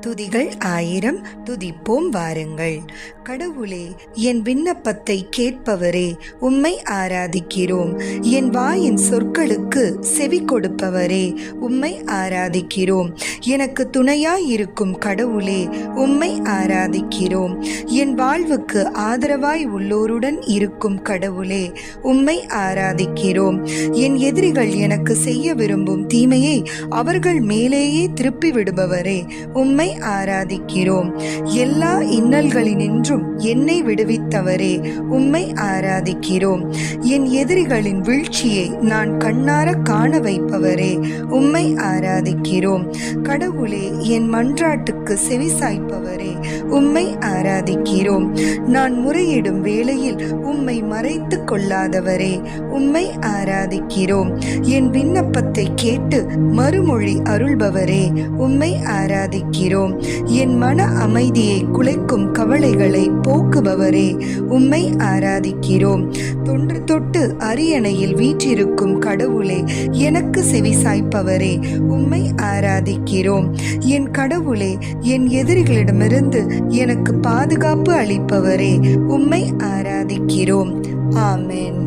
துதிகள் 1000 துதிப்போம் வாருங்கள். கடவுளே, என் விண்ணப்பத்தை கேட்பவரே, உம்மை ஆராதிக்கிறோம். என் வாயின் சொற்களுக்கு செவி கொடுப்பவரே, உம்மை ஆராதிக்கிறோம். எனக்கு துணையாயிருக்கும் கடவுளே, உம்மை ஆராதிக்கிறோம். என் வாழ்வுக்கு ஆதரவாய் உள்ளோருடன் இருக்கும் கடவுளே, உம்மை ஆராதிக்கிறோம். என் எதிரிகள் எனக்கு செய்ய விரும்பும் தீமையை அவர்கள் மேலேயே திருப்பி விடுபவரே, உம்மை ஆராதிக்கிறோம். எல்லா இன்னல்களினின்றும் என்னை விடுவித்தவரே, உம்மை ஆராதிக்கிறோம். என் எதிரிகளின் வீழ்ச்சியை நான் கண்ணார காண வைப்பவரே, உம்மை ஆராதிக்கிறோம். கடவுளே, என் மன்றாட்டுக்கு செவிசாய்ப்பவரே, உம்மை ஆராதிக்கிறோம். நான் முறையிடும் வேளையில் உம்மை மறைத்து கொள்ளாதவரே, உம்மை ஆராதிக்கிறோம். என் விண்ணப்பத்தை கேட்டு மறுமொழி அருள்பவரே, உம்மை ஆராதிக்கிறோம். என் மன அமைதியை குலைக்கும் கவலைகளை போக்குபவரே, உம்மை ஆராதிக்கிறோம். தொன்று தொட்டு அரியணையில் வீற்றிருக்கும் கடவுளே, எனக்கு செவிசாய்ப்பவரே, உம்மை ஆராதிக்கிறோம். என் கடவுளே, என் எதிரிகளிடமிருந்து எனக்கு பாதுகாப்பு அளிப்பவரே, உம்மை ஆராதிக்கிறோம். ஆமென்.